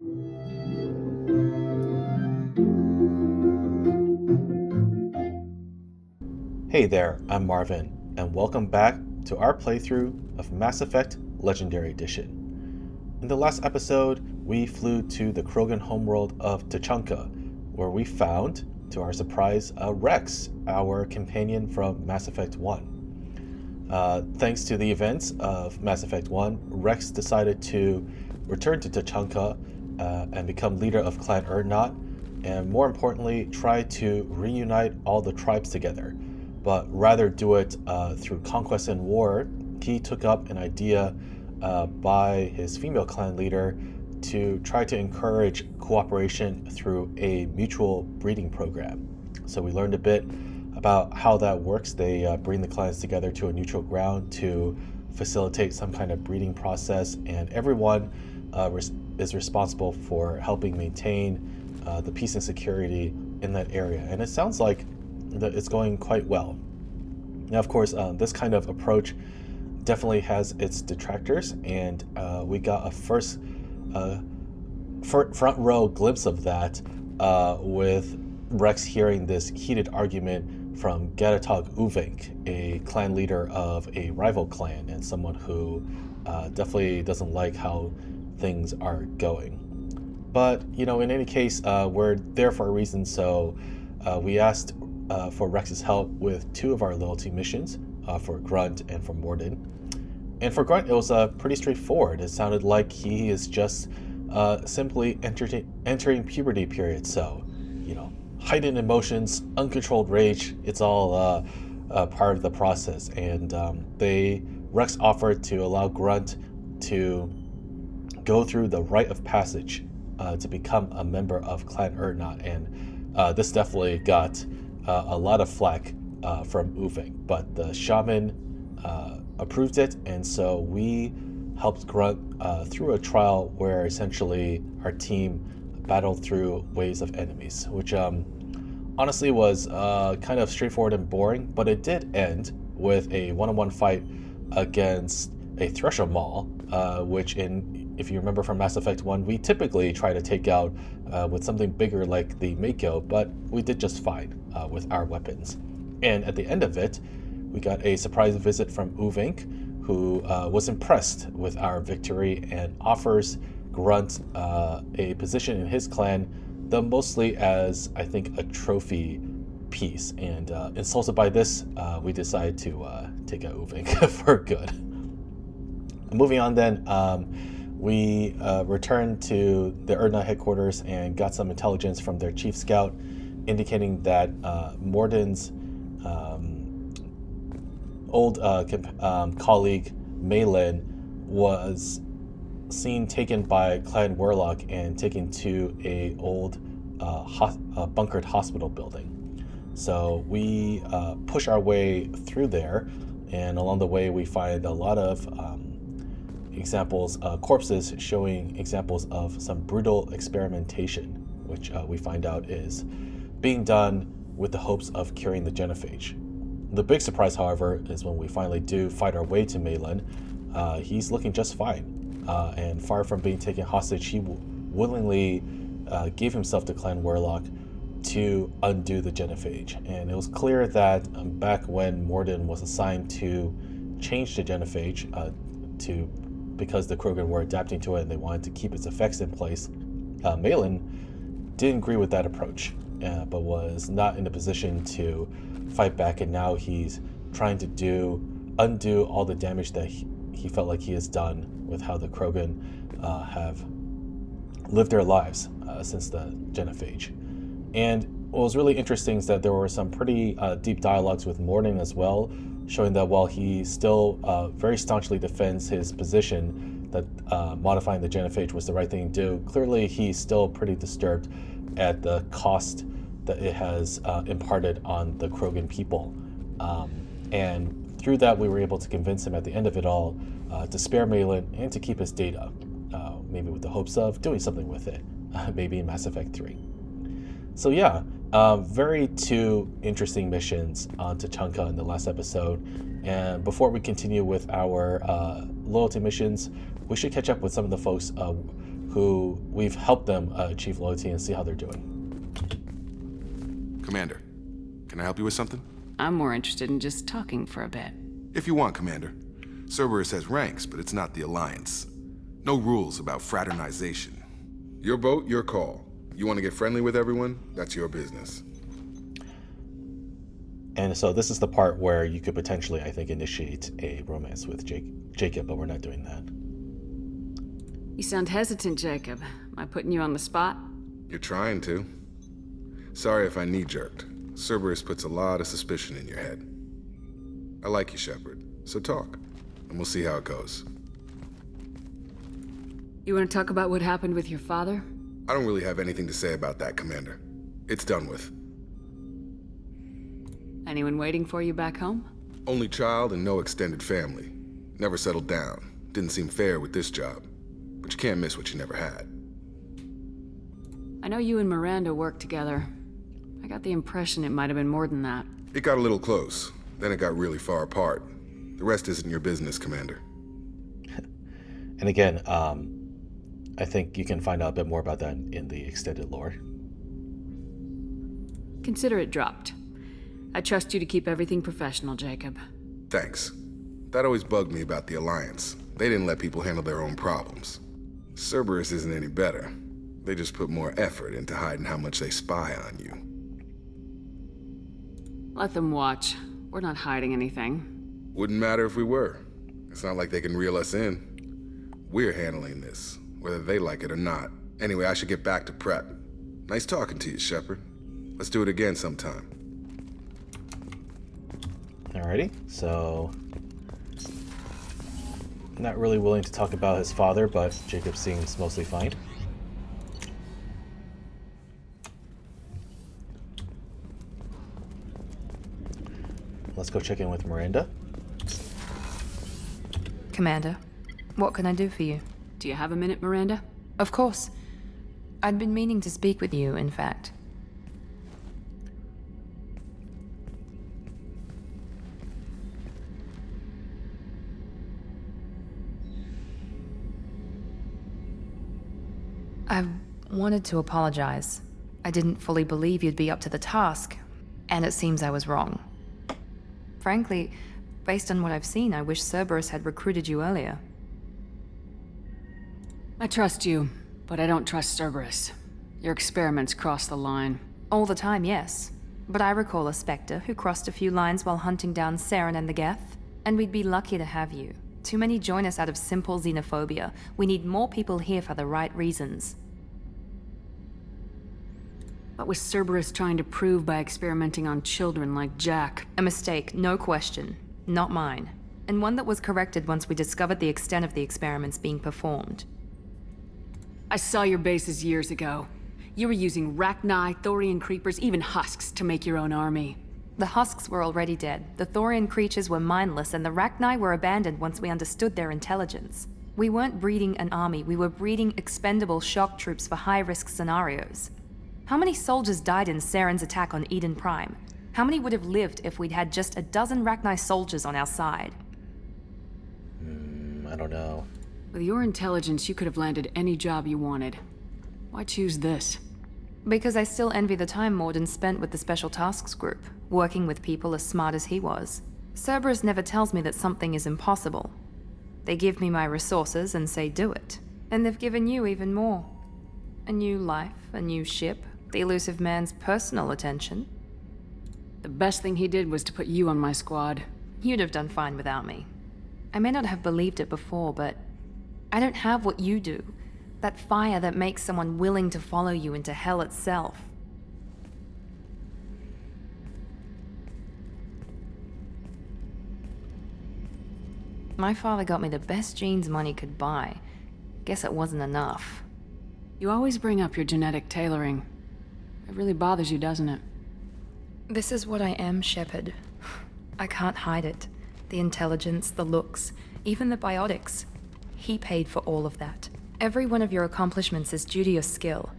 Hey there, I'm Marvin, and welcome back to our playthrough of Mass Effect Legendary Edition. In the last episode, we flew to the Krogan homeworld of Tuchanka, where we found, to our surprise, Rex, our companion from Mass Effect 1. Thanks to the events of Mass Effect 1, Rex decided to return to Tuchanka and become leader of Clan Urdnot, and more importantly, try to reunite all the tribes together. But rather do it through conquest and war, he took up an idea by his female clan leader to try to encourage cooperation through a mutual breeding program. So we learned a bit about how that works. They bring the clans together to a neutral ground to facilitate some kind of breeding process, and everyone is responsible for helping maintain the peace and security in that area. And it sounds like that it's going quite well. Now, of course, this kind of approach definitely has its detractors, and we got a first front row glimpse of that with Rex hearing this heated argument from Gatatog Uvink, a clan leader of a rival clan and someone who definitely doesn't like how things are going. But, in any case, we're there for a reason, so we asked for Rex's help with two of our loyalty missions, for Grunt and for Mordin. And for Grunt, it was pretty straightforward. It sounded like he is just simply entering puberty period. So, heightened emotions, uncontrolled rage, it's all part of the process. And Rex offered to allow Grunt to go through the rite of passage to become a member of Clan Urdnot. And this definitely got a lot of flack from Uvink, but the shaman approved it, and so we helped Grunt through a trial where essentially our team battled through waves of enemies, which honestly was kind of straightforward and boring, but it did end with a one-on-one fight against a Thresher Maul, which if you remember from Mass Effect 1, we typically try to take out with something bigger like the Mako, but we did just fine with our weapons. And at the end of it, we got a surprise visit from Uvink, who was impressed with our victory and offers Grunt a position in his clan, though mostly as, I think, a trophy piece. And insulted by this, we decided to take out Uvink for good. Moving on then, we returned to the Urdnot headquarters and got some intelligence from their chief scout, indicating that Mordin's old colleague Malin was seen taken by Clan Warlock and taken to a old bunkered hospital building. So we push our way through there, and along the way we find a lot of examples, corpses showing examples of some brutal experimentation, which we find out is being done with the hopes of curing the genophage. The big surprise, however, is when we finally do fight our way to Malin. He's looking just fine, and far from being taken hostage, he willingly gave himself to Clan Warlock to undo the genophage. And it was clear that back when Mordin was assigned to change the genophage because the Krogan were adapting to it and they wanted to keep its effects in place, Malin didn't agree with that approach, but was not in a position to fight back, and now he's trying to undo all the damage that he felt like he has done with how the Krogan have lived their lives since the genophage. And what was really interesting is that there were some pretty deep dialogues with Mordin as well, showing that while he still very staunchly defends his position that modifying the genophage was the right thing to do, clearly he's still pretty disturbed at the cost that it has imparted on the Krogan people. And through that, we were able to convince him at the end of it all to spare Malin and to keep his data, maybe with the hopes of doing something with it, maybe in Mass Effect 3. So yeah, very two interesting missions on Tuchanka in the last episode. And before we continue with our loyalty missions, we should catch up with some of the folks who we've helped them achieve loyalty and see how they're doing. Commander, can I help you with something? I'm more interested in just talking for a bit. If you want, Commander. Cerberus has ranks, but it's not the Alliance. No rules about fraternization. Your vote, your call. You want to get friendly with everyone? That's your business. And so this is the part where you could potentially, I think, initiate a romance with Jacob, but we're not doing that. You sound hesitant, Jacob. Am I putting you on the spot? You're trying to. Sorry if I knee-jerked. Cerberus puts a lot of suspicion in your head. I like you, Shepard, so talk, and we'll see how it goes. You want to talk about what happened with your father? I don't really have anything to say about that, Commander. It's done with. Anyone waiting for you back home? Only child and no extended family. Never settled down. Didn't seem fair with this job. But you can't miss what you never had. I know you and Miranda worked together. I got the impression it might have been more than that. It got a little close. Then it got really far apart. The rest isn't your business, Commander. And again, I think you can find out a bit more about that in the extended lore. Consider it dropped. I trust you to keep everything professional, Jacob. Thanks. That always bugged me about the Alliance. They didn't let people handle their own problems. Cerberus isn't any better. They just put more effort into hiding how much they spy on you. Let them watch. We're not hiding anything. Wouldn't matter if we were. It's not like they can reel us in. We're handling this, whether they like it or not. Anyway, I should get back to prep. Nice talking to you, Shepard. Let's do it again sometime. Alrighty, so... Not really willing to talk about his father, but Jacob seems mostly fine. Let's go check in with Miranda. Commander, what can I do for you? Do you have a minute, Miranda? Of course. I'd been meaning to speak with you, in fact. I wanted to apologize. I didn't fully believe you'd be up to the task, and it seems I was wrong. Frankly, based on what I've seen, I wish Cerberus had recruited you earlier. I trust you, but I don't trust Cerberus. Your experiments cross the line. All the time, yes. But I recall a Spectre who crossed a few lines while hunting down Saren and the Geth, and we'd be lucky to have you. Too many join us out of simple xenophobia. We need more people here for the right reasons. What was Cerberus trying to prove by experimenting on children like Jack? A mistake, no question. Not mine. And one that was corrected once we discovered the extent of the experiments being performed. I saw your bases years ago. You were using Rachni, Thorian creepers, even husks to make your own army. The husks were already dead, the Thorian creatures were mindless, and the Rachni were abandoned once we understood their intelligence. We weren't breeding an army, we were breeding expendable shock troops for high-risk scenarios. How many soldiers died in Saren's attack on Eden Prime? How many would have lived if we'd had just a dozen Rachni soldiers on our side? I don't know. With your intelligence, you could have landed any job you wanted. Why choose this? Because I still envy the time Morden spent with the Special Tasks Group, working with people as smart as he was. Cerberus never tells me that something is impossible. They give me my resources and say do it. And they've given you even more. A new life, a new ship, the elusive man's personal attention. The best thing he did was to put you on my squad. You'd have done fine without me. I may not have believed it before, but I don't have what you do. That fire that makes someone willing to follow you into hell itself. My father got me the best genes money could buy. Guess it wasn't enough. You always bring up your genetic tailoring. It really bothers you, doesn't it? This is what I am, Shepard. I can't hide it. The intelligence, the looks, even the biotics. He paid for all of that. Every one of your accomplishments is due to your skill.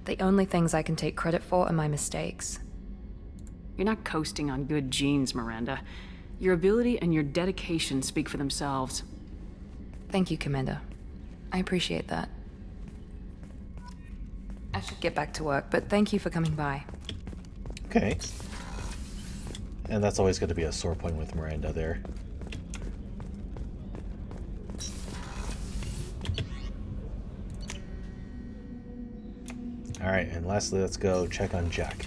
The only things I can take credit for are my mistakes. You're not coasting on good genes, Miranda. Your ability and your dedication speak for themselves. Thank you, Commander. I appreciate that. I should get back to work, but thank you for coming by. Okay. And that's always going to be a sore point with Miranda there. Alright, and lastly, let's go check on Jack.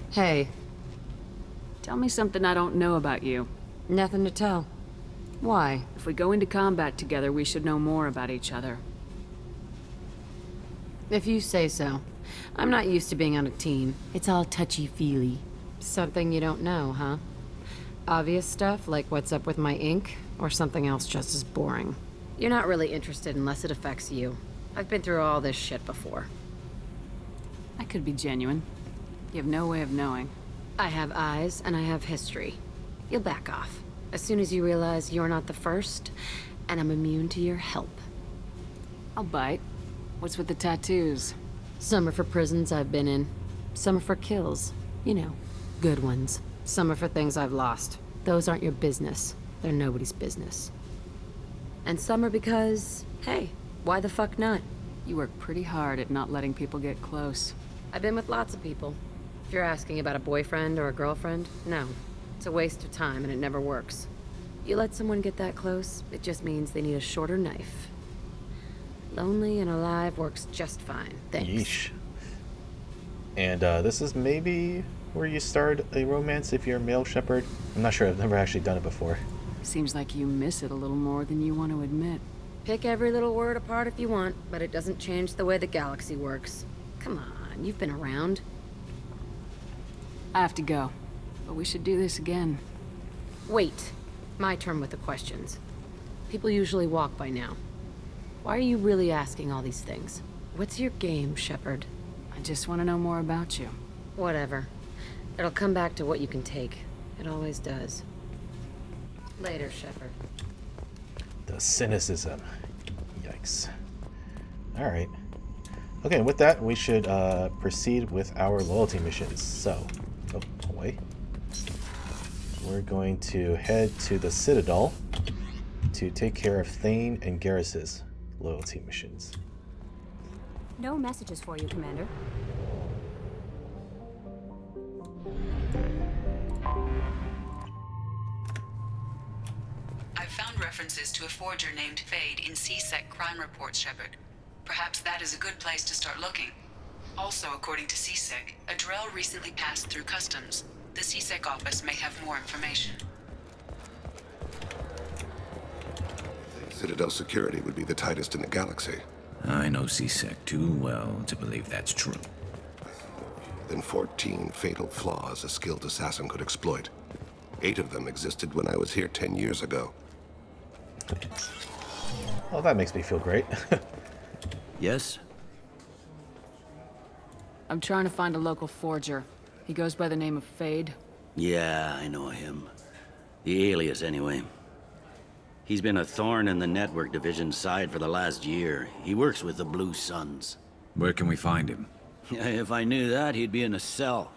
Hey, Tell me something I don't know about you. nothing to tell. Why? If we go into combat together, we should know more about each other. If you say so. I'm not used to being on a team. It's all touchy-feely. Something you don't know, huh? Obvious stuff, like what's up with my ink, or something else just as boring. You're not really interested unless it affects you. I've been through all this shit before. I could be genuine. You have no way of knowing. I have eyes, and I have history. You'll back off. As soon as you realize you're not the first, and I'm immune to your help. I'll bite. What's with the tattoos? Some are for prisons I've been in. Some are for kills. You know, good ones. Some are for things I've lost. Those aren't your business. They're nobody's business. And some are because, hey, why the fuck not? You work pretty hard at not letting people get close. I've been with lots of people. If you're asking about a boyfriend or a girlfriend, no. It's a waste of time and it never works. You let someone get that close, it just means they need a shorter knife. Lonely and alive works just fine, thanks. Yeesh. And this is maybe where you start a romance if you're a male Shepard. I'm not sure, I've never actually done it before. Seems like you miss it a little more than you want to admit. Pick every little word apart if you want, but it doesn't change the way the galaxy works. Come on, you've been around. I have to go, but we should do this again. Wait. My turn with the questions. People usually walk by now. Why are you really asking all these things? What's your game, Shepard? I just want to know more about you. Whatever. It'll come back to what you can take. It always does. Later, Shepard. The cynicism. Yikes. Alright. Okay, and with that, we should proceed with our loyalty missions. So, away. We're going to head to the Citadel to take care of Thane and Garrus's loyalty missions. No messages for you, Commander. I've found references to a forger named Fade in CSEC crime reports, Shepard. Perhaps that is a good place to start looking. Also, according to CSEC, a Drell recently passed through customs. The CSEC office may have more information. Citadel security would be the tightest in the galaxy. I know CSEC too well to believe that's true. Then 14 fatal flaws a skilled assassin could exploit. 8 of them existed when I was here 10 years ago. Well, that makes me feel great. Yes? I'm trying to find a local forger. He goes by the name of Fade. Yeah, I know him. The alias, anyway. He's been a thorn in the network division's side for the last year. He works with the Blue Suns. Where can we find him? If I knew that, he'd be in a cell.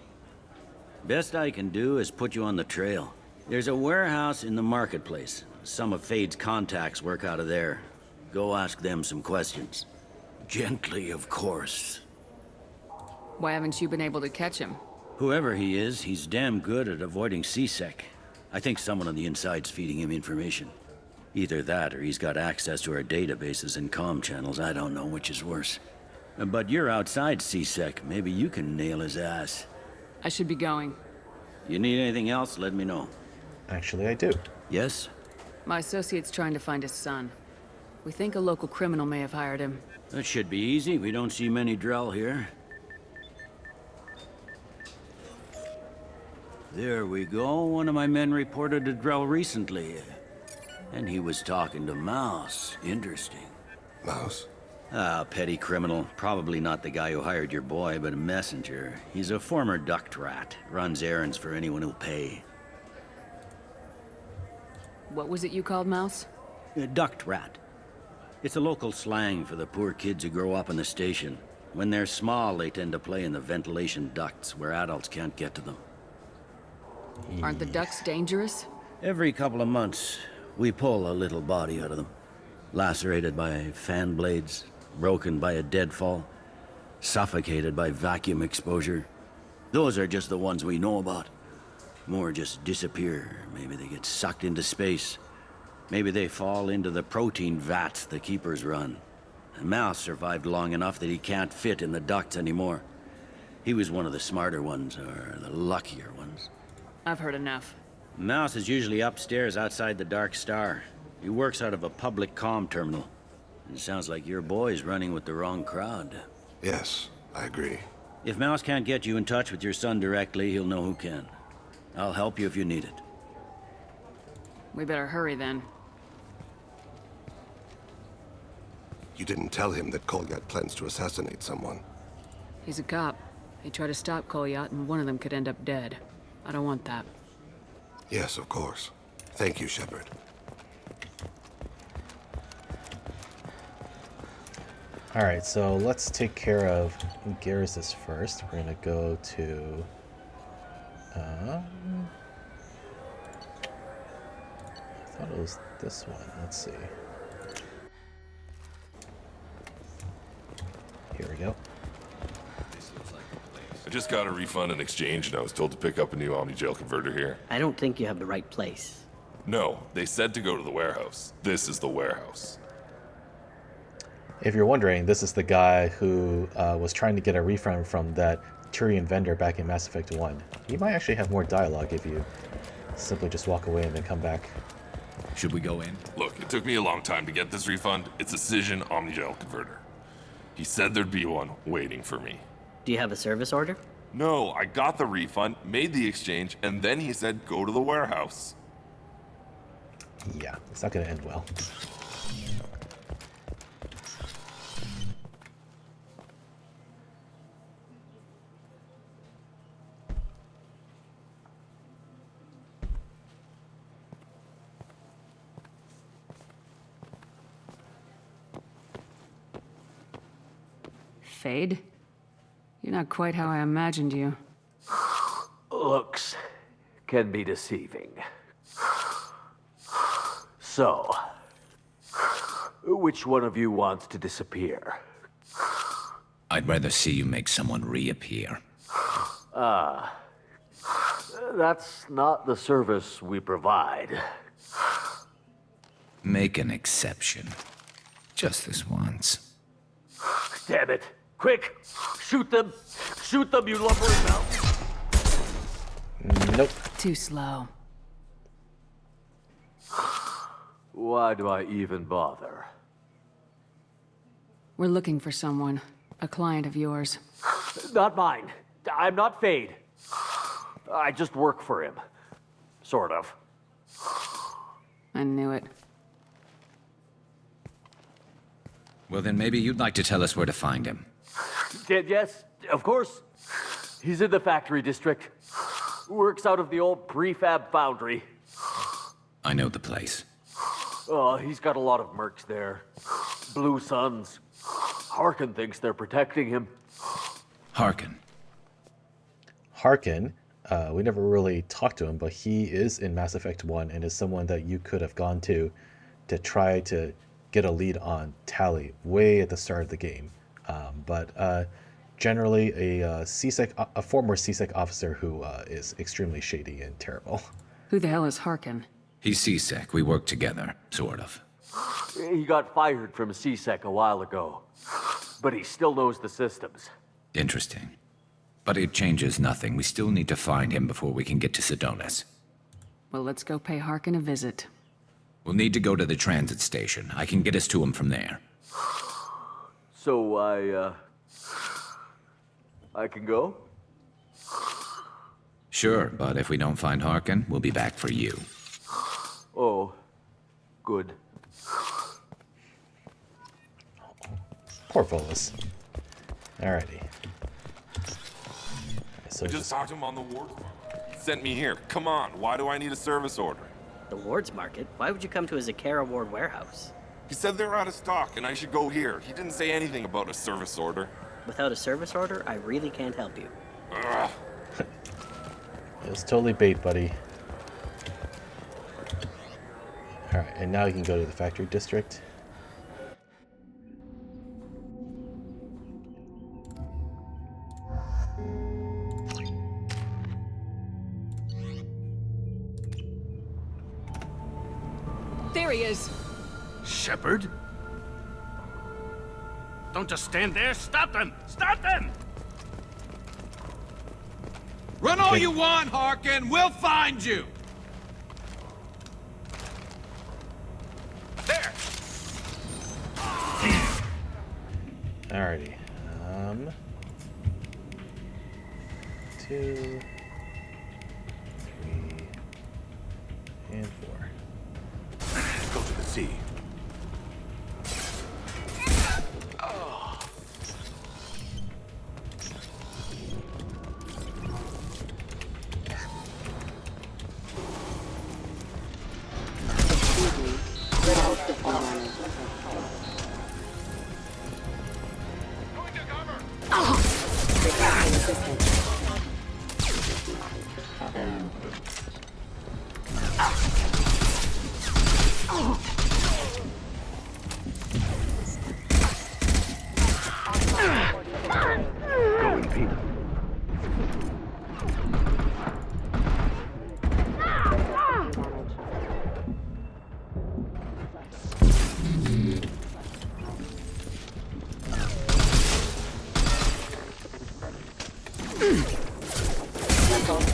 Best I can do is put you on the trail. There's a warehouse in the marketplace. Some of Fade's contacts work out of there. Go ask them some questions. Gently, of course. Why haven't you been able to catch him? Whoever he is, he's damn good at avoiding CSEC. I think someone on the inside's feeding him information. Either that, or he's got access to our databases and comm channels. I don't know which is worse. But you're outside CSEC. Maybe you can nail his ass. I should be going. You need anything else, let me know. Actually, I do. Yes? My associate's trying to find his son. We think a local criminal may have hired him. That should be easy. We don't see many Drell here. There we go. One of my men reported a Drell recently. And he was talking to Mouse. Interesting. Mouse? Ah, petty criminal. Probably not the guy who hired your boy, but a messenger. He's a former duct rat. Runs errands for anyone who'll pay. What was it you called Mouse? A duct rat. It's a local slang for the poor kids who grow up in the station. When they're small, they tend to play in the ventilation ducts where adults can't get to them. Aren't the ducks dangerous? Every couple of months, we pull a little body out of them. Lacerated by fan blades, broken by a deadfall, suffocated by vacuum exposure. Those are just the ones we know about. More just disappear. Maybe they get sucked into space. Maybe they fall into the protein vats the keepers run. Mouse survived long enough that he can't fit in the ducts anymore. He was one of the smarter ones, or the luckier ones. I've heard enough. Mouse is usually upstairs outside the Dark Star. He works out of a public comm terminal. It sounds like your boy's running with the wrong crowd. Yes, I agree. If Mouse can't get you in touch with your son directly, he'll know who can. I'll help you if you need it. We better hurry then. You didn't tell him that Kolyat plans to assassinate someone. He's a cop. He tried to stop Kolyat, and one of them could end up dead. I don't want that. Yes, of course. Thank you, Shepard. Alright, so let's take care of Garrus first. We're gonna go to... I thought it was this one. Let's see. Here we go. I just got a refund and exchange, and I was told to pick up a new Omni-Jail converter here. I don't think you have the right place. No, they said to go to the warehouse. This is the warehouse. If you're wondering, this is the guy who was trying to get a refund from that Turian vendor back in Mass Effect 1. He might actually have more dialogue if you simply just walk away and then come back. Should we go in? Look, it took me a long time to get this refund. It's a Cision Omni-Jail converter. He said there'd be one waiting for me. Do you have a service order? No, I got the refund, made the exchange, and then he said go to the warehouse. Yeah, it's not going to end well. Fade? You're not quite how I imagined you. Looks can be deceiving. So, which one of you wants to disappear? I'd rather see you make someone reappear. That's not the service we provide. Make an exception. Just this once. Damn it. Quick! Shoot them! Shoot them, you lumbering mouth! Nope. Too slow. Why do I even bother? We're looking for someone. A client of yours. Not mine. I'm not Fade. I just work for him. Sort of. I knew it. Well, then maybe you'd like to tell us where to find him. Yes, of course. He's in the factory district. Works out of the old prefab foundry. I know the place. He's got a lot of mercs there. Blue Suns. Harkin thinks they're protecting him. Harkin. Harkin, we never really talked to him, but he is in Mass Effect 1 and is someone that you could have gone to try to get a lead on Tali way at the start of the game. But generally a former CSEC officer who is extremely shady and terrible. Who the hell is Harkin? He's CSEC. We work together, sort of. He got fired from CSEC a while ago, but he still knows the systems. Interesting. But it changes nothing. We still need to find him before we can get to Sidonis. Well, let's go pay Harkin a visit. We'll need to go to the transit station. I can get us to him from there. So I can go? Sure, but if we don't find Harkin, we'll be back for you. Oh, good. Poor Volus. Alrighty. So I just talked to him on the ward. He sent me here. Come on, why do I need a service order? The Ward's Market? Why would you come to a Zakara Ward warehouse? He said they're out of stock and I should go here. He didn't say anything about a service order. Without a service order, I really can't help you. Ugh. It's totally bait, buddy. Alright, and now you can go to the factory district. There he is. Shepard? Don't just stand there. Stop them! Stop them! Run all you want, Harkin. We'll find you. There. Alrighty. 2, 3, and 4. Go to the sea.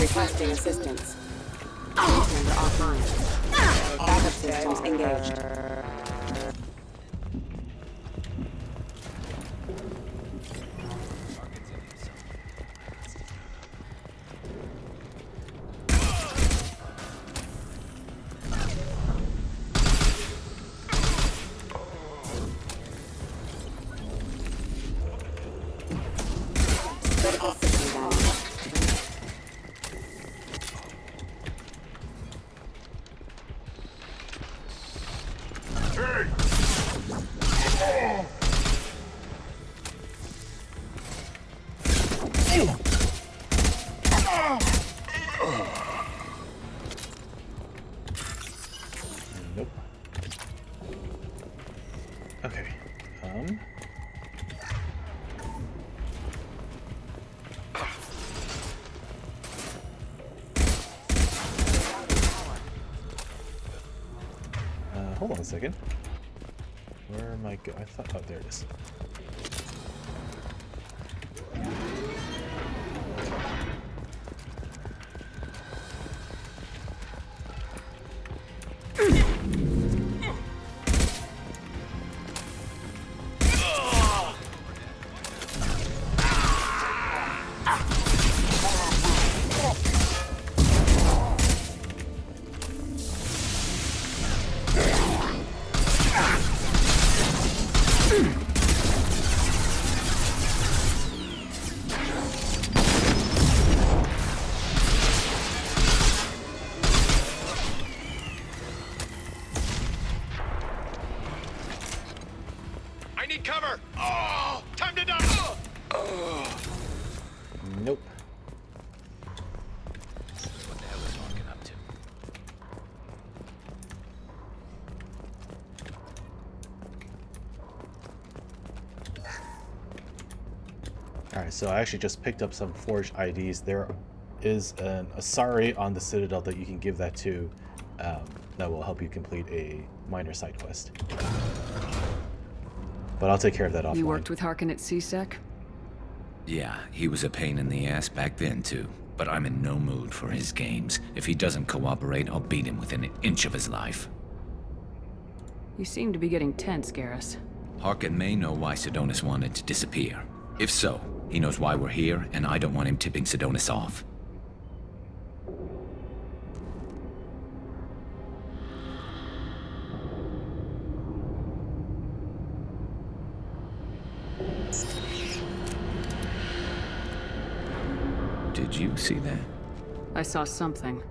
Requesting assistance. Member offline. Backup systems engaged. Critical system damage. Nope. Okay. Hold on a second. Where am I go? I thought, oh, there it is. Cover! Oh! Time to die! Nope. What the hell is Harkin up to? Alright, so I actually just picked up some forged IDs. There is an Asari on the Citadel that you can give that to that will help you complete a minor side quest. But I'll take care of that offline. You worked with Harkin at CSEC? Yeah, he was a pain in the ass back then, too. But I'm in no mood for his games. If he doesn't cooperate, I'll beat him within an inch of his life. You seem to be getting tense, Garrus. Harkin may know why Sidonis wanted to disappear. If so, he knows why we're here, and I don't want him tipping Sidonis off. Did you see that? I saw something.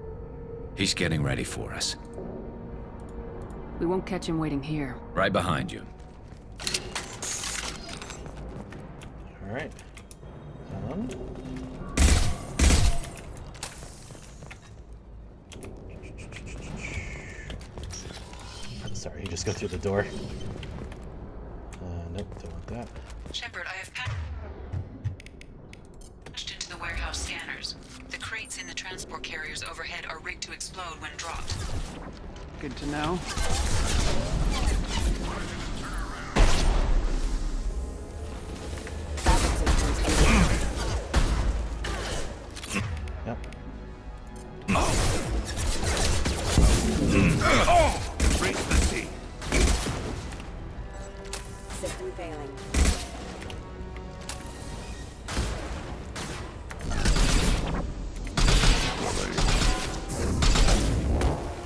He's getting ready for us. We won't catch him waiting here. Right behind you. Alright. Or you just go through the door. Nope, don't want that. Shepard, I have patched into the warehouse scanners. The crates in the transport carriers overhead are rigged to explode when dropped. Good to know. Yep. Raise the sea. System failing.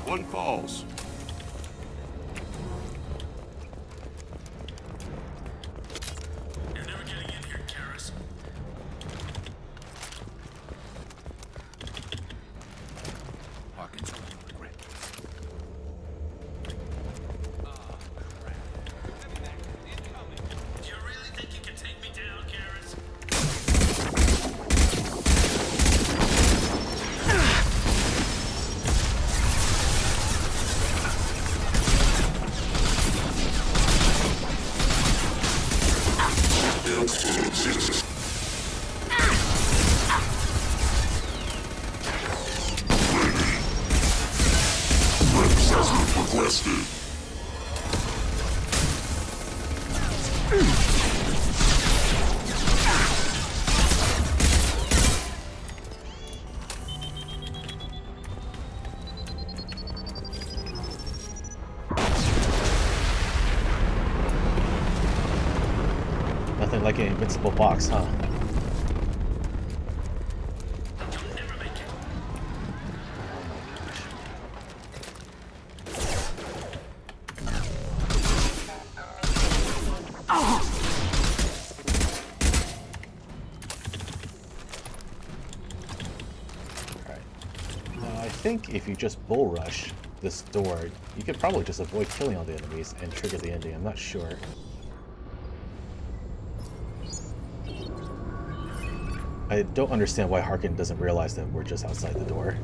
One falls. You're never getting in here, Garrus. Harkin's on the grid. Do you really think you can take me down, Garrus? Nothing like an invincible box, huh? I think if you just bull rush this door, you could probably just avoid killing all the enemies and trigger the ending. I'm not sure. I don't understand why Harkin doesn't realize that we're just outside the door.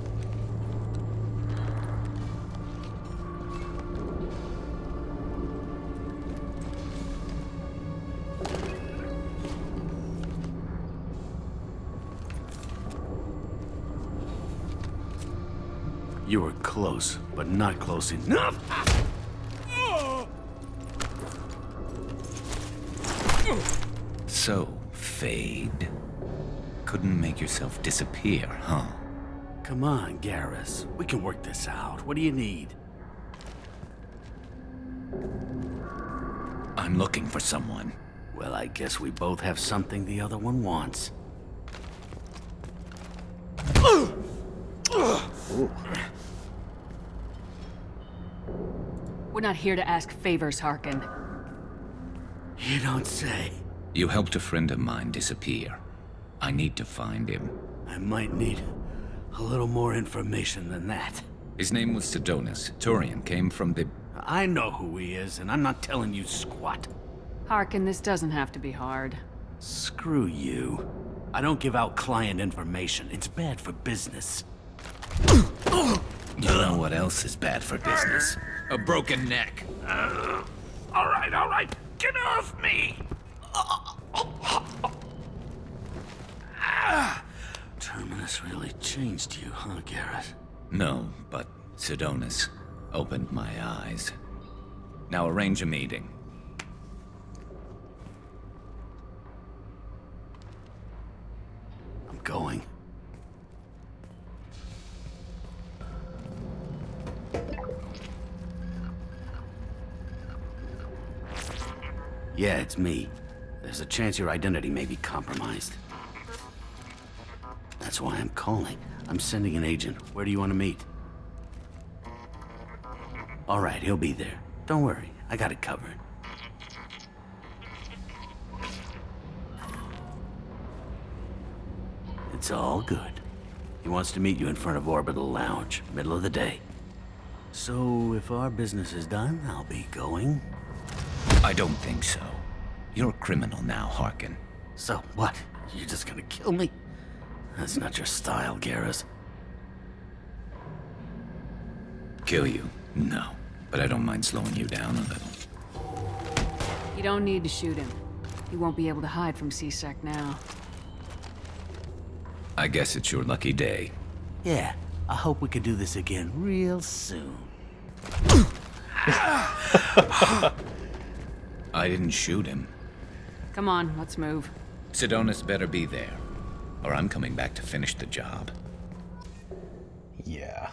You were close, but not close enough. So, Fade. Couldn't make yourself disappear, huh? Come on, Garrus. We can work this out. What do you need? I'm looking for someone. Well, I guess we both have something the other one wants. Ooh. We're not here to ask favors, Harkin. You don't say. You helped a friend of mine disappear. I need to find him. I might need a little more information than that. His name was Sidonis. Turian came from the... I know who he is, and I'm not telling you squat. Harkin, this doesn't have to be hard. Screw you. I don't give out client information. It's bad for business. You know what else is bad for business? A broken neck. All right. Get off me! Terminus really changed you, huh, Garrus? No, but Sidonis opened my eyes. Now arrange a meeting. I'm going. Yeah, it's me. There's a chance your identity may be compromised. That's why I'm calling. I'm sending an agent. Where do you want to meet? All right, he'll be there. Don't worry, I got it covered. It's all good. He wants to meet you in front of Orbital Lounge, middle of the day. So, if our business is done, I'll be going. I don't think so. You're a criminal now, Harkin. So, what? You're just gonna kill me? That's not your style, Garrus. Kill you? No. but I don't mind slowing you down a little. You don't need to shoot him. He won't be able to hide from CSEC now. I guess it's your lucky day. Yeah, I hope we can do this again real soon. I didn't shoot him. Come on, let's move. Sidonis better be there, or I'm coming back to finish the job. Yeah.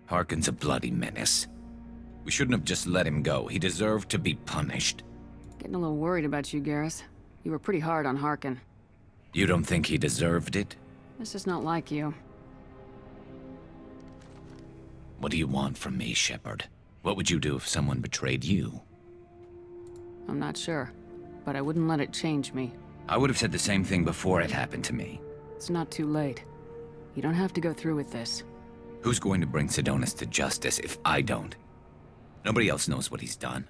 Harkin's a bloody menace. We shouldn't have just let him go. He deserved to be punished. Getting a little worried about you, Garrus. You were pretty hard on Harkin. You don't think he deserved it? This is not like you. What do you want from me, Shepard? What would you do if someone betrayed you? I'm not sure, but I wouldn't let it change me. I would have said the same thing before it happened to me. It's not too late. You don't have to go through with this. Who's going to bring Sidonis to justice if I don't? Nobody else knows what he's done.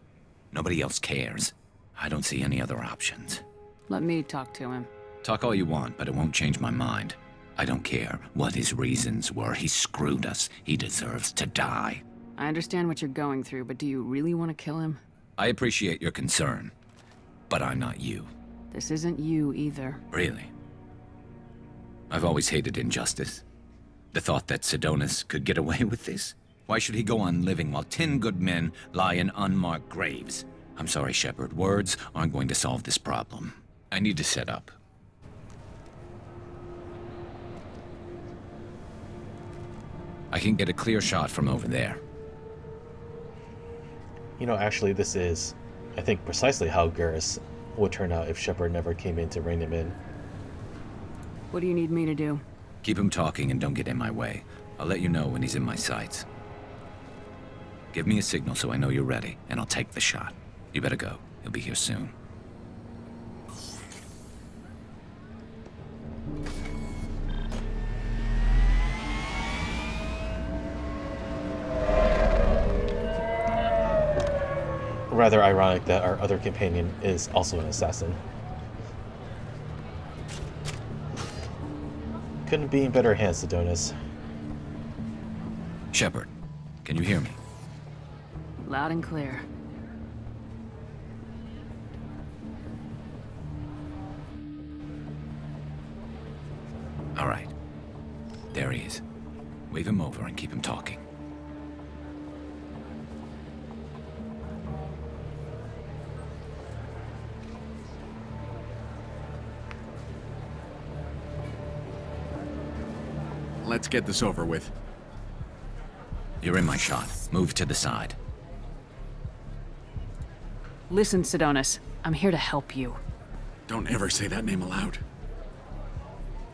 Nobody else cares. I don't see any other options. Let me talk to him. Talk all you want, but it won't change my mind. I don't care what his reasons were. He screwed us. He deserves to die. I understand what you're going through, but do you really want to kill him? I appreciate your concern, but I'm not you. This isn't you either. Really? I've always hated injustice. The thought that Sidonis could get away with this? Why should he go on living while 10 good men lie in unmarked graves? I'm sorry, Shepard. Words aren't going to solve this problem. I need to set up. I can get a clear shot from over there. You know, actually, this is, I think, precisely how Garrus would turn out if Shepard never came in to rein him in. What do you need me to do? Keep him talking and don't get in my way. I'll let you know when he's in my sights. Give me a signal so I know you're ready, and I'll take the shot. You better go. He'll be here soon. Rather ironic that our other companion is also an assassin. Couldn't be in better hands, Sidonis. Shepard, can you hear me? Loud and clear. All right. There he is. Wave him over and keep him talking. Let's get this over with. You're in my shot. Move to the side. Listen, Sidonis. I'm here to help you. Don't ever say that name aloud.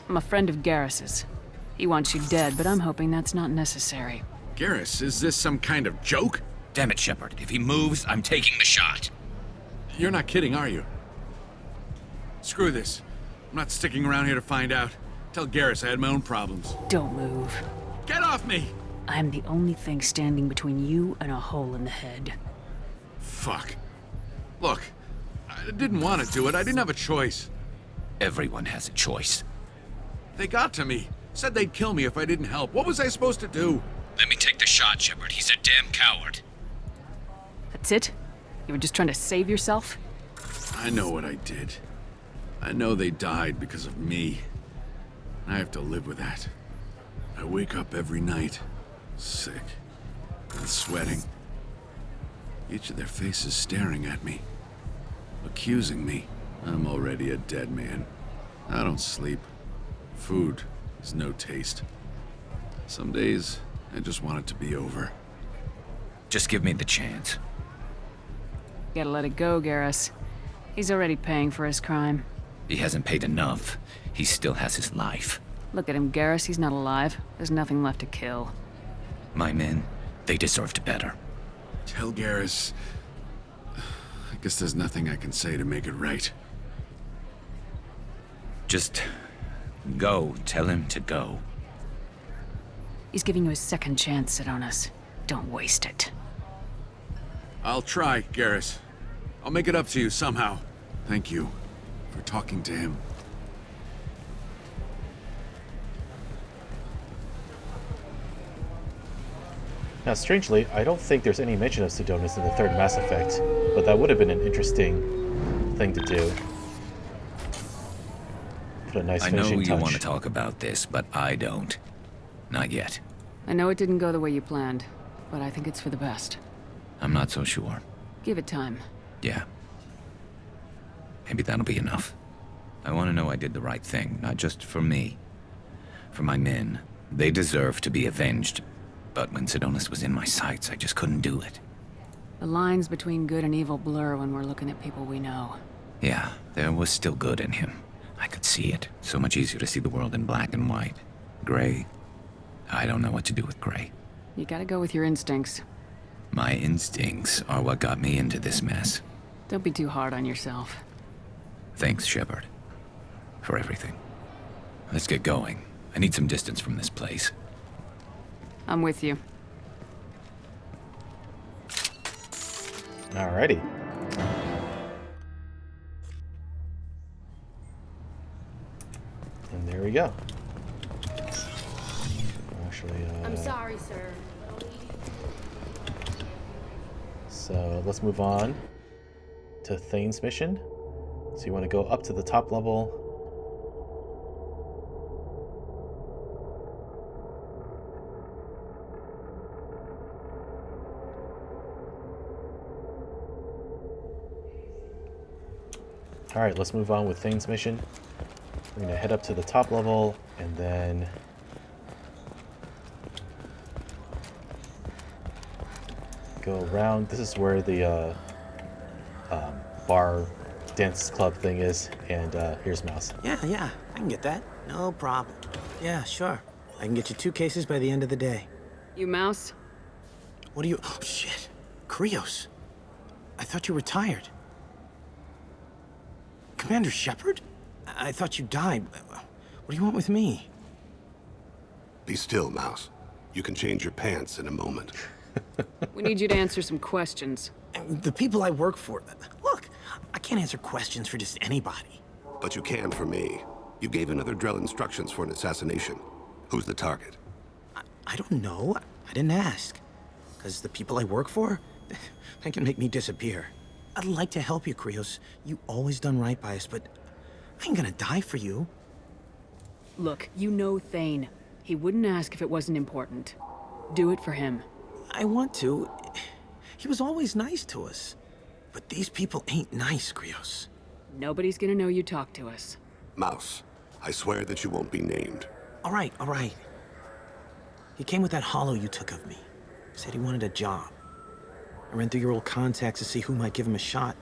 I'm a friend of Garrus's. He wants you dead, but I'm hoping that's not necessary. Garrus, is this some kind of joke? Damn it, Shepard. If he moves, I'm taking the shot. You're not kidding, are you? Screw this. I'm not sticking around here to find out. Tell Garrus I had my own problems. Don't move. Get off me! I'm the only thing standing between you and a hole in the head. Fuck. Look, I didn't want to do it. I didn't have a choice. Everyone has a choice. They got to me. Said they'd kill me if I didn't help. What was I supposed to do? Let me take the shot, Shepard. He's a damn coward. That's it? You were just trying to save yourself? I know what I did. I know they died because of me. I have to live with that. I wake up every night, sick and sweating. Each of their faces staring at me, accusing me. I'm already a dead man. I don't sleep. Food has no taste. Some days, I just want it to be over. Just give me the chance. You gotta let it go, Garrus. He's already paying for his crime. He hasn't paid enough. He still has his life. Look at him, Garrus. He's not alive. There's nothing left to kill. My men, they deserved better. Tell Garrus... I guess there's nothing I can say to make it right. Just go. Tell him to go. He's giving you a second chance, Sidonis. Don't waste it. I'll try, Garrus. I'll make it up to you somehow. Thank you for talking to him. Now, strangely, I don't think there's any mention of Sidonis in the third Mass Effect, but that would have been an interesting thing to do. Put a nice I know finishing you touch. want to talk about this, but I don't. Not yet. I know it didn't go the way you planned, but I think it's for the best. I'm not so sure. Give it time. Yeah. Maybe that'll be enough. I want to know I did the right thing, not just for me. For my men. They deserve to be avenged. But when Sidonis was in my sights, I just couldn't do it. The lines between good and evil blur when we're looking at people we know. Yeah, there was still good in him. I could see it. So much easier to see the world in black and white. Gray? I don't know what to do with gray. You gotta go with your instincts. My instincts are what got me into this mess. Don't be too hard on yourself. Thanks, Shepard. For everything. Let's get going. I need some distance from this place. I'm with you. Alrighty. And there we go. Actually, I'm sorry, sir. So let's move on to Thane's mission. So you want to go up to the top level. Alright, let's move on with Thane's mission. We're going to head up to the top level and then go around. This is where the bar dance club thing is, and here's Mouse. Yeah, I can get that. No problem. Yeah, sure. I can get you 2 cases by the end of the day. You Mouse? What are you... Oh, shit. Krios. I thought you retired. Commander Shepard? I thought you died. What do you want with me? Be still, Mouse. You can change your pants in a moment. We need you to answer some questions. The people I work for... Look, I can't answer questions for just anybody. But you can for me. You gave another Drell instructions for an assassination. Who's the target? I don't know. I didn't ask. Because the people I work for, they can make me disappear. I'd like to help you, Krios. You always done right by us, but I ain't gonna die for you. Look, you know Thane. He wouldn't ask if it wasn't important. Do it for him. I want to. He was always nice to us. But these people ain't nice, Krios. Nobody's gonna know you talked to us. Mouse, I swear that you won't be named. All right. He came with that hollow you took of me. Said he wanted a job. I ran through your old contacts to see who might give him a shot.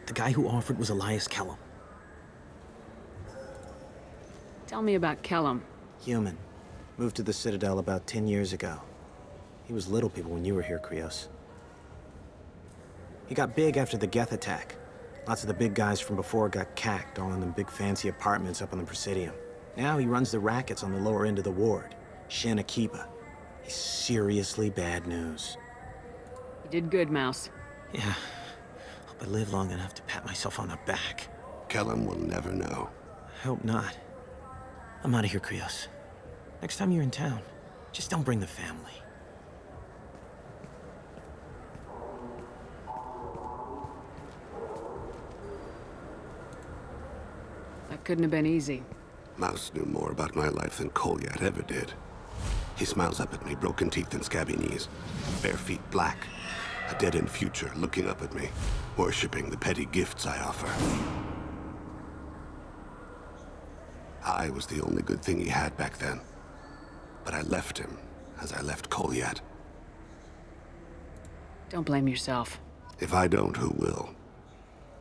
The guy who offered was Elias Kellum. Tell me about Kellum. Human. Moved to the Citadel about 10 years ago. He was little people when you were here, Krios. He got big after the Geth attack. Lots of the big guys from before got cacked, all in them big fancy apartments up on the Presidium. Now he runs the rackets on the lower end of the ward, Shin Akiba. He's seriously bad news. You did good, Mouse. Yeah. Hope I live long enough to pat myself on the back. Kellum will never know. I hope not. I'm out of here, Krios. Next time you're in town, just don't bring the family. That couldn't have been easy. Mouse knew more about my life than Kolyat ever did. He smiles up at me, broken teeth and scabby knees. Bare feet black. A dead-end future looking up at me, worshipping the petty gifts I offer. I was the only good thing he had back then. But I left him, as I left Kolyat. Don't blame yourself. If I don't, who will?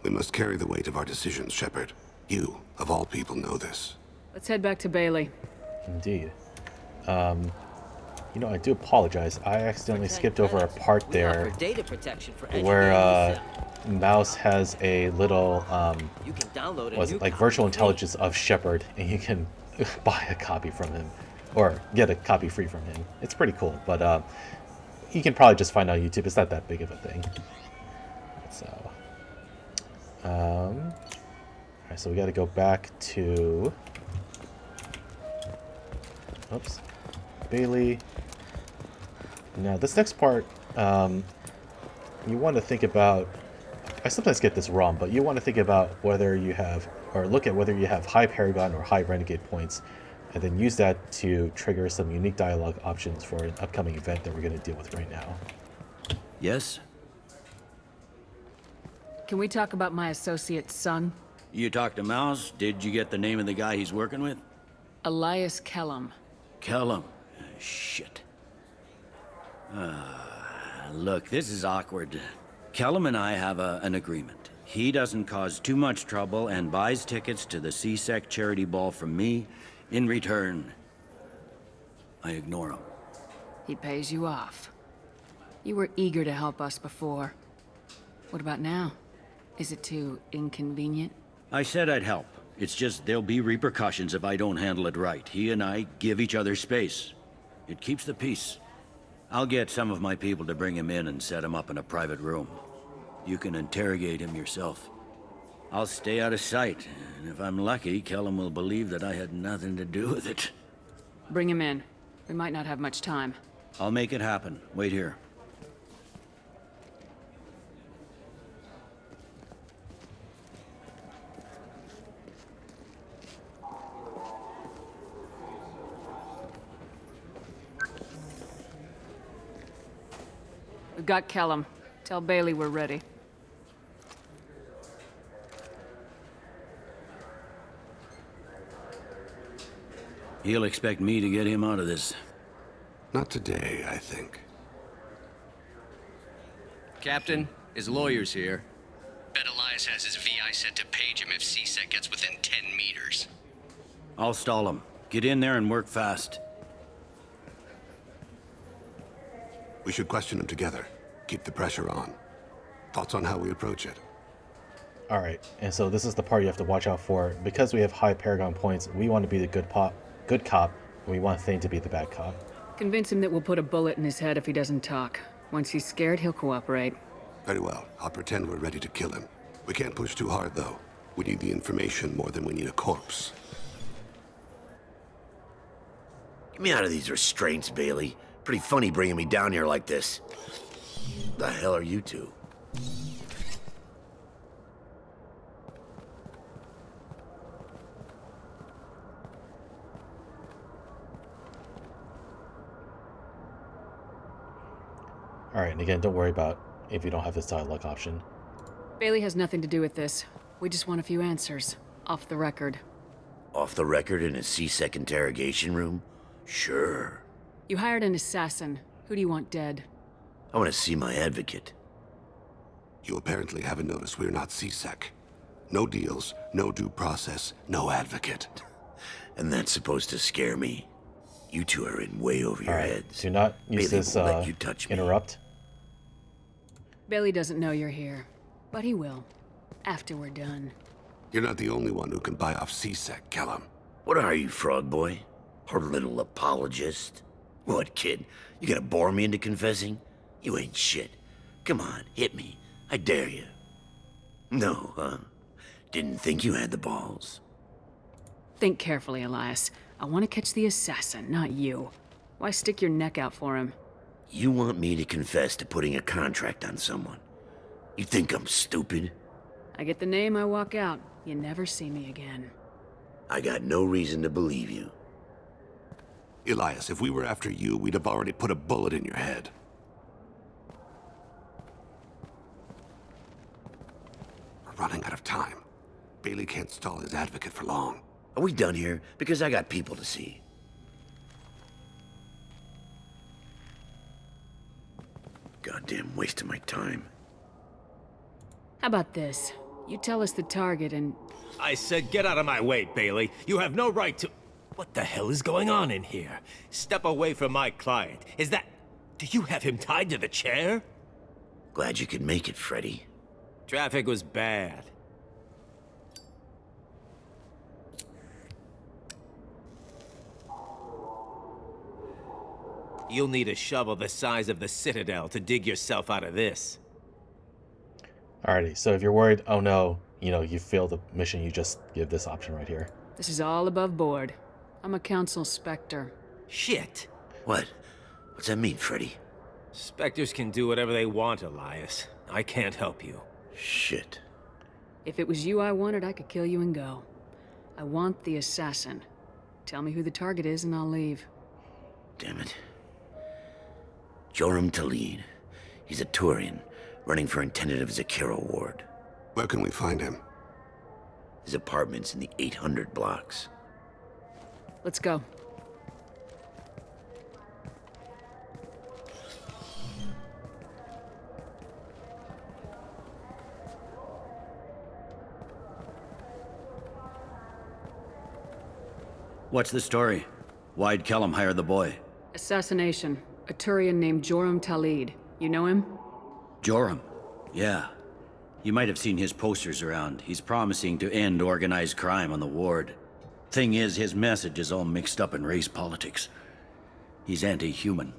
We must carry the weight of our decisions, Shepard. You, of all people, know this. Let's head back to Bailey. Indeed. You know, I do apologize. I accidentally skipped over a part there where Mouse has a little virtual intelligence of Shepard, and you can buy a copy from him or get a copy free from him. It's pretty cool, but you can probably just find it on YouTube. It's not that big of a thing. So Alright, so we got to go back to... Oops. Bailey. Now, this next part, you want to think about... I sometimes get this wrong, but you want to think about whether you have... or look at whether you have high Paragon or high Renegade points, and then use that to trigger some unique dialogue options for an upcoming event that we're going to deal with right now. Yes? Can we talk about my associate's son? You talked to Mouse? Did you get the name of the guy he's working with? Elias Kellum. Kellum. Shit. Look, this is awkward. Kellum and I have an agreement. He doesn't cause too much trouble and buys tickets to the CSEC charity ball from me. In return, I ignore him. He pays you off. You were eager to help us before. What about now? Is it too inconvenient? I said I'd help. It's just there'll be repercussions if I don't handle it right. He and I give each other space. It keeps the peace. I'll get some of my people to bring him in and set him up in a private room. You can interrogate him yourself. I'll stay out of sight, and if I'm lucky, Kellum will believe that I had nothing to do with it. Bring him in. We might not have much time. I'll make it happen. Wait here. We've got Kellum. Tell Bailey we're ready. He'll expect me to get him out of this. Not today, I think. Captain, his lawyer's here. Bet Elias has his VI set to page him if CSEC gets within 10 meters. I'll stall him. Get in there and work fast. We should question him together. Keep the pressure on. Thoughts on how we approach it? Alright, and so this is the part you have to watch out for. Because we have high Paragon points, we want to be the good cop, and we want Thane to be the bad cop. Convince him that we'll put a bullet in his head if he doesn't talk. Once he's scared, he'll cooperate. Very well. I'll pretend we're ready to kill him. We can't push too hard, though. We need the information more than we need a corpse. Get me out of these restraints, Bailey. Pretty funny bringing me down here like this. The hell are you two? Alright, and again, don't worry about if you don't have this dialogue option. Bailey has nothing to do with this. We just want a few answers. Off the record. Off the record in a CSEC interrogation room? Sure. You hired an assassin. Who do you want dead? I want to see my advocate. You apparently haven't noticed we're not CSEC. No deals, no due process, no advocate. And that's supposed to scare me. You two are in way over your heads. Do not use Bailey this, won't let you touch me. interrupt. Bailey doesn't know you're here. But he will. After we're done. You're not the only one who can buy off CSEC, Kellum. What are you, Frog Boy? Her little apologist? What, kid? You gonna bore me into confessing? You ain't shit. Come on, hit me. I dare you. No, huh? Didn't think you had the balls. Think carefully, Elias. I want to catch the assassin, not you. Why stick your neck out for him? You want me to confess to putting a contract on someone? You think I'm stupid? I get the name, I walk out. You never see me again. I got no reason to believe you. Elias, if we were after you, we'd have already put a bullet in your head. We're running out of time. Bailey can't stall his advocate for long. Are we done here? Because I got people to see. Goddamn waste of my time. How about this? You tell us the target and... I said get out of my way, Bailey. You have no right to... What the hell is going on in here? Step away from my client. Is that... Do you have him tied to the chair? Glad you could make it, Freddy. Traffic was bad. You'll need a shovel the size of the Citadel to dig yourself out of this. Alrighty, so if you're worried, oh no, you fail the mission, you just give this option right here. This is all above board. I'm a council specter. Shit. What? What's that mean, Freddy? Spectres can do whatever they want, Elias. I can't help you. Shit. If it was you I wanted, I could kill you and go. I want the assassin. Tell me who the target is and I'll leave. Damn it. Joram Talid. He's a Turian, running for intendant of Zakira Ward. Where can we find him? His apartment's in the 800 blocks. Let's go. What's the story? Why'd Kellum hire the boy? Assassination. A Turian named Joram Talid. You know him? Joram? Yeah. You might have seen his posters around. He's promising to end organized crime on the ward. Thing is, his message is all mixed up in race politics. He's anti-human.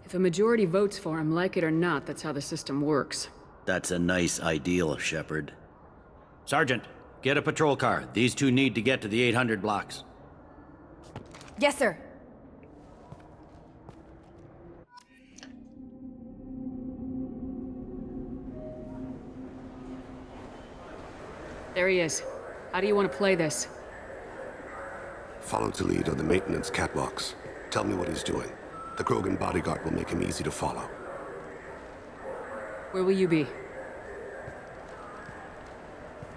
If a majority votes for him, like it or not, that's how the system works. That's a nice ideal, Shepard. Sergeant, get a patrol car. These two need to get to the 800 blocks. Yes, sir. There he is. How do you want to play this? Follow Talid on the maintenance catwalks. Tell me what he's doing. The Krogan bodyguard will make him easy to follow. Where will you be?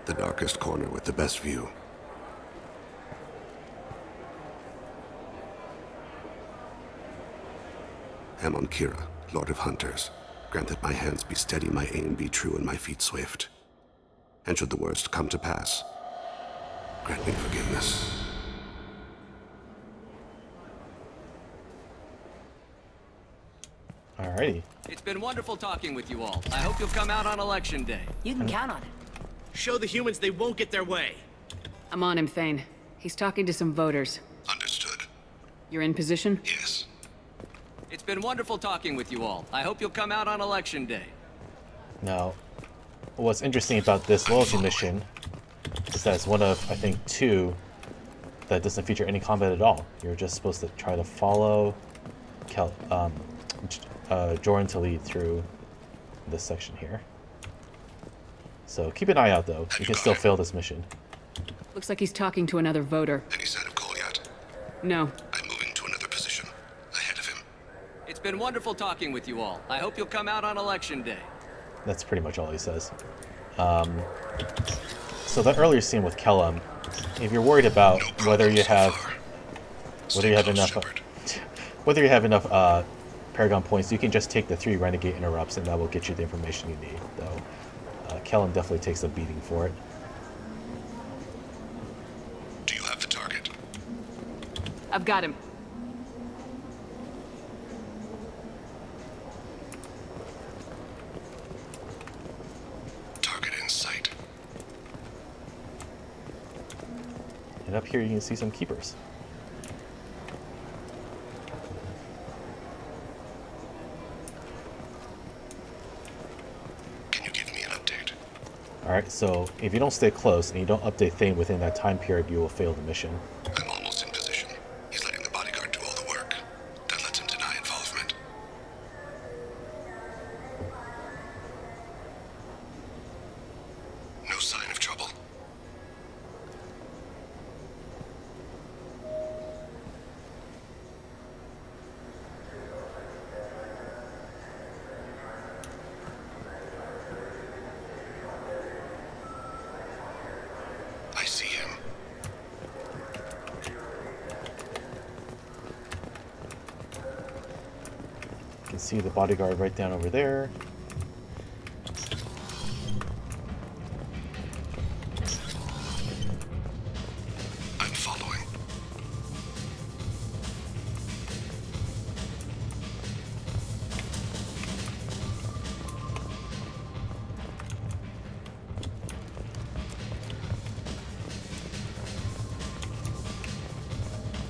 The darkest corner with the best view. I'm on Kira, Lord of Hunters. Grant that my hands be steady, my aim be true, and my feet swift. And should the worst come to pass, grant me forgiveness. Alrighty. It's been wonderful talking with you all. I hope you'll come out on election day. You can count on it. Show the humans they won't get their way. I'm on him, Thane. He's talking to some voters. Understood. You're in position? Yes. It's been wonderful talking with you all. I hope you'll come out on election day. Now, what's interesting about this loyalty mission is that it's one of, I think, 2 that doesn't feature any combat at all. You're just supposed to try to follow Joram Talid through this section here. So keep an eye out, though. You can still fail this mission. Looks like he's talking to another voter. Any sign of Cole yet? No. I'm moving to another position. Ahead of him. It's been wonderful talking with you all. I hope you'll come out on election day. That's pretty much all he says. So that earlier scene with Kellum, if you're worried about whether you have enough Paragon points, you can just take the 3 Renegade interrupts, and that will get you the information you need. Though Kellum definitely takes a beating for it. Do you have the target? I've got him. Target in sight. And up here you can see some keepers. Alright, so if you don't stay close and you don't update Thane within that time period, you will fail the mission. I'm almost in position. He's letting the bodyguard do all the work. That lets him deny involvement. No sign of trouble. I see him. You can see the bodyguard right down over there. I'm following.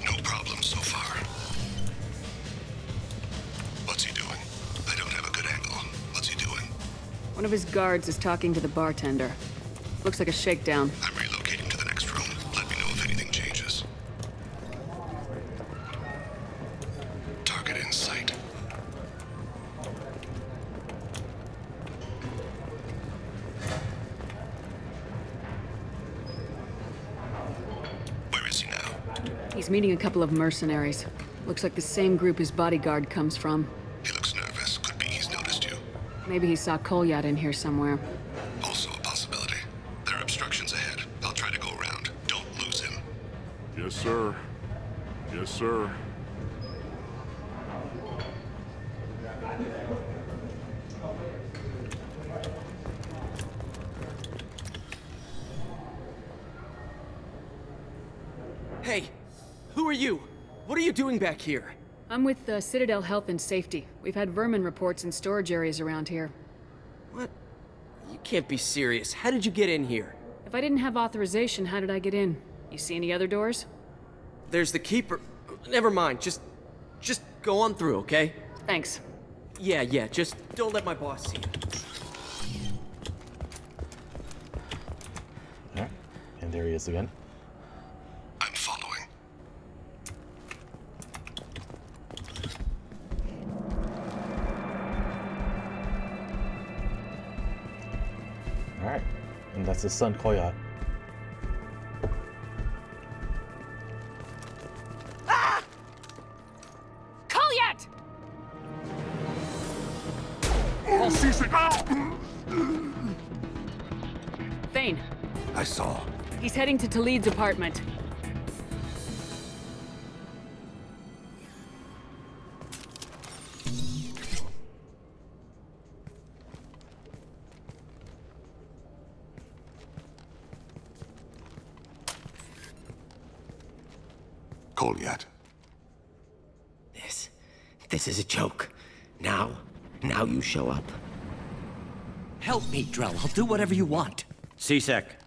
No problem so far. What's he doing? I don't have a good angle. What's he doing? One of his guards is talking to the bartender. Looks like a shakedown. I'm relocating to the next room. Let me know if anything changes. Target in sight. Where is he now? He's meeting a couple of mercenaries. Looks like the same group his bodyguard comes from. He looks nervous. Could be he's noticed you. Maybe he saw Kolyat in here somewhere. Also a possibility. There are obstructions ahead. I'll try to go around. Don't lose him. Yes, sir. Yes, sir. Hey, who are you? What are you doing back here? I'm with Citadel Health and Safety. We've had vermin reports in storage areas around here. What? You can't be serious. How did you get in here? If I didn't have authorization, how did I get in? You see any other doors? There's the Keeper. Never mind. Just go on through, okay? Thanks. Yeah, just don't let my boss see you. Alright, and there he is again. I'm following. Alright, and that's his son, Kolyat. Kolyat! Thane. I saw. He's heading to Talid's apartment. Kolyat. This is a joke. Now you show up. Help me, Drell. I'll do whatever you want. C-Sec.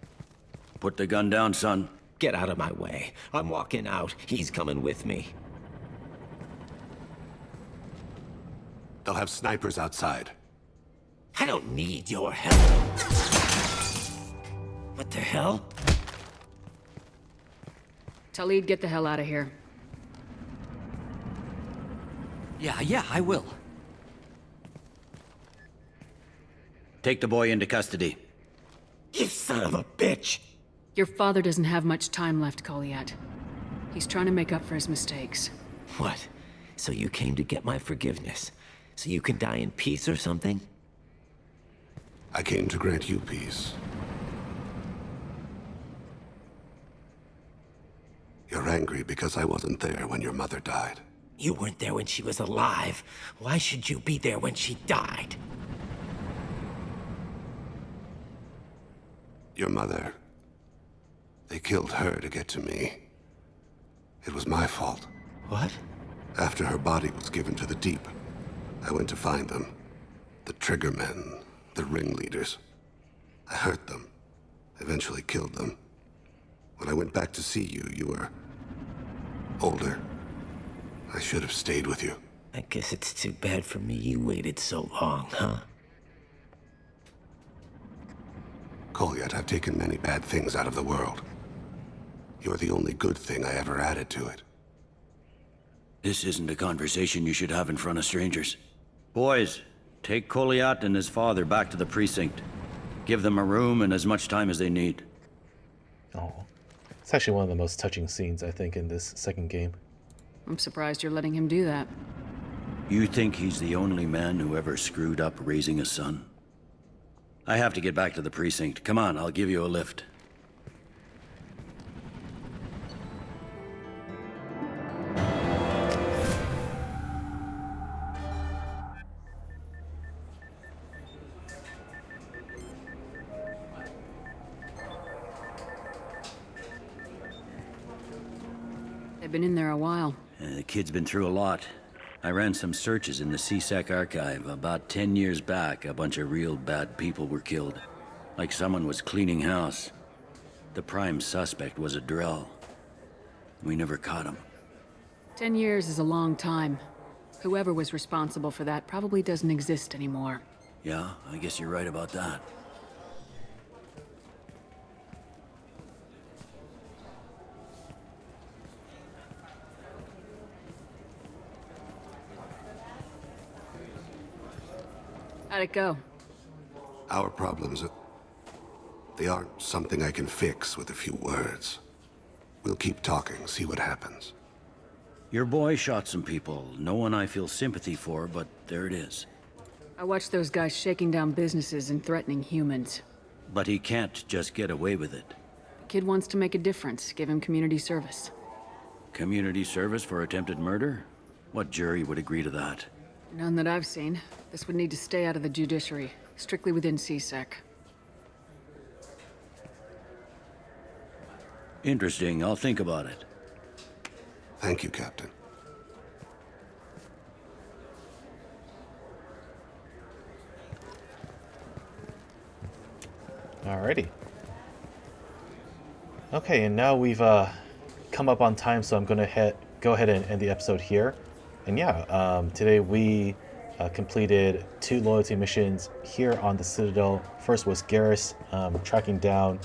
Put the gun down, son. Get out of my way. I'm walking out. He's coming with me. They'll have snipers outside. I don't need your help. What the hell? Talid, get the hell out of here. Yeah, I will. Take the boy into custody. You son of a bitch! Your father doesn't have much time left, Kolyat. He's trying to make up for his mistakes. What? So you came to get my forgiveness? So you can die in peace or something? I came to grant you peace. You're angry because I wasn't there when your mother died. You weren't there when she was alive. Why should you be there when she died? Your mother... They killed her to get to me. It was my fault. What? After her body was given to the Deep, I went to find them. The Triggermen, the ringleaders. I hurt them. Eventually killed them. When I went back to see you, you were... older. I should have stayed with you. I guess it's too bad for me you waited so long, huh? Kolyat, I've taken many bad things out of the world. You're the only good thing I ever added to it. This isn't a conversation you should have in front of strangers. Boys, take Kolyat and his father back to the precinct. Give them a room and as much time as they need. Oh, it's actually one of the most touching scenes, I think, in this second game. I'm surprised you're letting him do that. You think he's the only man who ever screwed up raising a son? I have to get back to the precinct. Come on, I'll give you a lift. They've been in there a while. The kid's been through a lot. I ran some searches in the C-Sec archive. About 10 years back, a bunch of real bad people were killed. Like someone was cleaning house. The prime suspect was a Drell. We never caught him. 10 years is a long time. Whoever was responsible for that probably doesn't exist anymore. Yeah, I guess you're right about that. How'd it go? Our problems, they aren't something I can fix with a few words. We'll keep talking, see what happens. Your boy shot some people. No one I feel sympathy for, but there it is. I watched those guys shaking down businesses and threatening humans. But he can't just get away with it. The kid wants to make a difference. Give him community service. Community service for attempted murder? What jury would agree to that? None that I've seen. This would need to stay out of the judiciary. Strictly within CSEC. Interesting. I'll think about it. Thank you, Captain. Alrighty. Okay, and now we've come up on time, so I'm going to go ahead and end the episode here. And yeah, today we completed 2 loyalty missions here on the Citadel. First was Garrus tracking down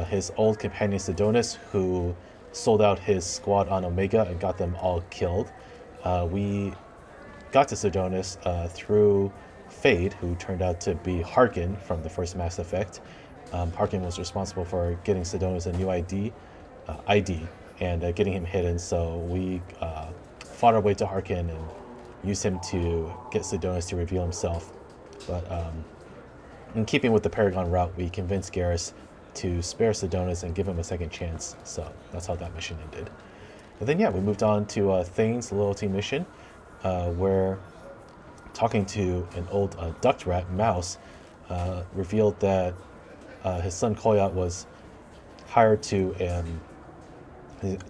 his old companion Sidonis, who sold out his squad on Omega and got them all killed. We got to Sidonis through Fade, who turned out to be Harkin from the first Mass Effect. Harkin was responsible for getting Sidonis a new ID and getting him hidden, so we fought our way to Harkin and used him to get Sidonis to reveal himself. But in keeping with the Paragon route, we convinced Garrus to spare Sidonis and give him a second chance, so that's how that mission ended. And then yeah, we moved on to Thane's loyalty mission, where talking to an old duct rat, Mouse, revealed that his son Koyat was hired to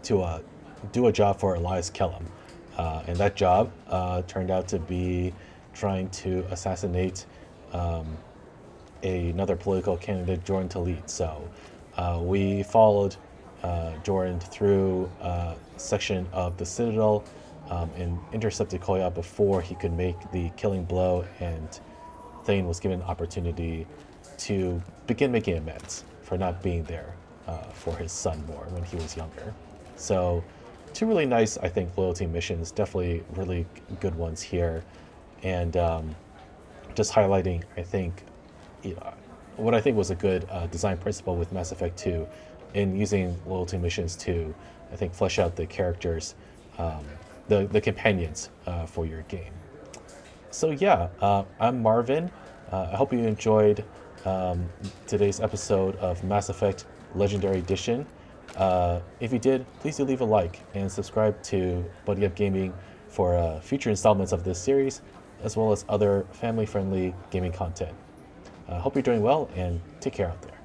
do a job for Elias Kellam. And that job turned out to be trying to assassinate another political candidate, Jordan Talid. So we followed Jordan through a section of the Citadel and intercepted Koyat before he could make the killing blow, and Thane was given an opportunity to begin making amends for not being there for his son more when he was younger. So 2 really nice, I think, loyalty missions, definitely really good ones here. And just highlighting, I think, what I think was a good design principle with Mass Effect 2 in using loyalty missions to, I think, flesh out the characters, the companions for your game. So yeah, I'm Marvin. I hope you enjoyed today's episode of Mass Effect Legendary Edition. If you did, please do leave a like and subscribe to Buddy Up Gaming for future installments of this series, as well as other family-friendly gaming content. Hope you're doing well, and take care out there.